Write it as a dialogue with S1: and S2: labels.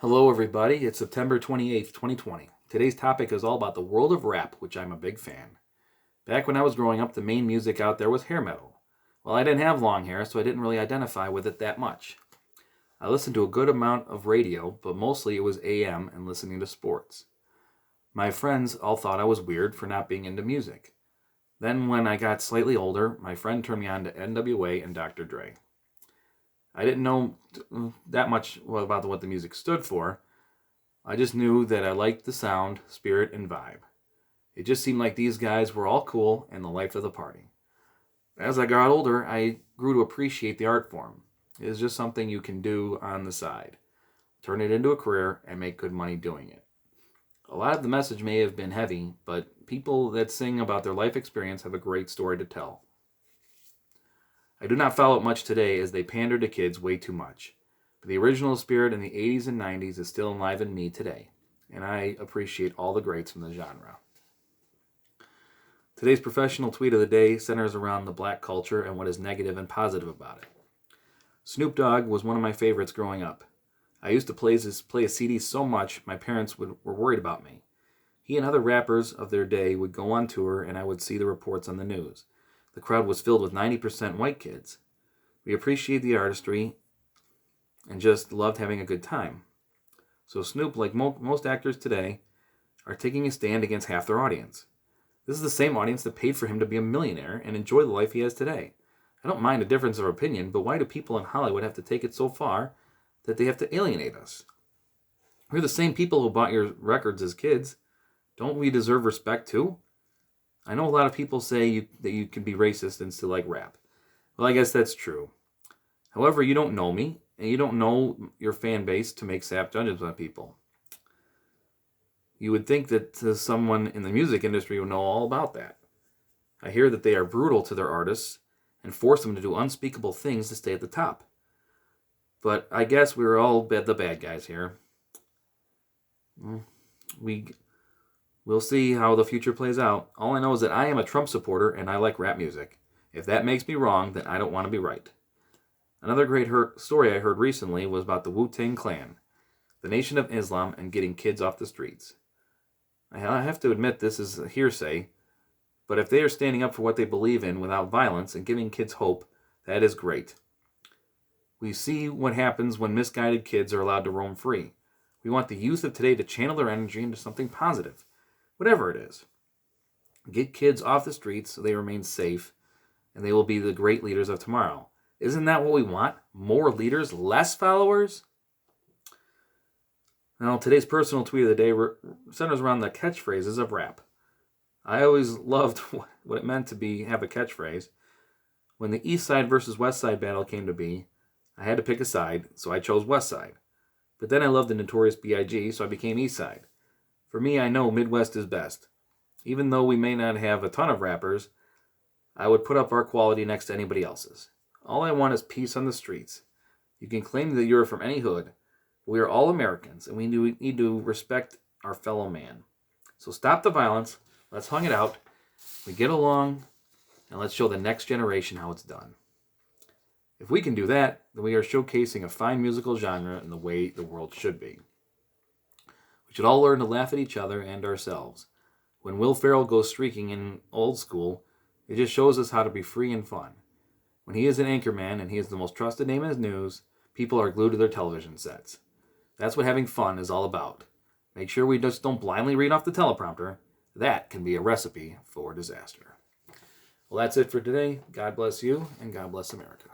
S1: Hello, everybody. It's September 28th, 2020. Today's topic is all about the world of rap, which I'm a big fan. Back when I was growing up, the main music out there was hair metal. Well, I didn't have long hair, so I didn't really identify with it that much. I listened to a good amount of radio, but mostly it was AM and listening to sports. My friends all thought I was weird for not being into music. Then, when I got slightly older, my friend turned me on to NWA and Dr. Dre. I didn't know that much about what the music stood for. I just knew that I liked the sound, spirit, and vibe. It just seemed like these guys were all cool and the life of the party. As I got older, I grew to appreciate the art form. It is just something you can do on the side. Turn it into a career and make good money doing it. A lot of the message may have been heavy, but people that sing about their life experience have a great story to tell. I do not follow it much today as they pander to kids way too much. But the original spirit in the 80s and 90s is still alive in me today, and I appreciate all the greats from the genre. Today's professional tweet of the day centers around the black culture and what is negative and positive about it. Snoop Dogg was one of my favorites growing up. I used to play his CD so much my parents were worried about me. He and other rappers of their day would go on tour and I would see the reports on the news. The crowd was filled with 90% white kids. We appreciate the artistry and just loved having a good time. So Snoop, like most actors today, are taking a stand against half their audience. This is the same audience that paid for him to be a millionaire and enjoy the life he has today. I don't mind a difference of opinion, but why do people in Hollywood have to take it so far that they have to alienate us? We're the same people who bought your records as kids. Don't we deserve respect too? I know a lot of people say that you can be racist and still like rap. Well, I guess that's true. However, you don't know me, and you don't know your fan base to make sap judgments on people. You would think that someone in the music industry would know all about that. I hear that they are brutal to their artists and force them to do unspeakable things to stay at the top. But I guess we're all the bad guys here. We'll see how the future plays out. All I know is that I am a Trump supporter and I like rap music. If that makes me wrong, then I don't want to be right. Another great story I heard recently was about the Wu-Tang Clan, the Nation of Islam, and getting kids off the streets. I have to admit this is a hearsay, but if they are standing up for what they believe in without violence and giving kids hope, that is great. We see what happens when misguided kids are allowed to roam free. We want the youth of today to channel their energy into something positive, whatever it is. Get kids off the streets so they remain safe, and they will be the great leaders of tomorrow. Isn't that what we want? More leaders, less followers? Now, today's personal tweet of the day centers around the catchphrases of rap. I always loved what it meant to have a catchphrase. When the East Side versus West Side battle came to be, I had to pick a side, so I chose West Side. But then I loved the Notorious B.I.G., so I became East Side. For me, I know Midwest is best. Even though we may not have a ton of rappers, I would put up our quality next to anybody else's. All I want is peace on the streets. You can claim that you're from any hood, but we are all Americans, and we need to respect our fellow man. So stop the violence, let's hung it out, we get along, and let's show the next generation how it's done. If we can do that, then we are showcasing a fine musical genre in the way the world should be. We should all learn to laugh at each other and ourselves. When Will Ferrell goes streaking in Old School, it just shows us how to be free and fun. When he is an anchorman and he is the most trusted name in his news, people are glued to their television sets. That's what having fun is all about. Make sure we just don't blindly read off the teleprompter. That can be a recipe for disaster. Well, that's it for today. God bless you, and God bless America.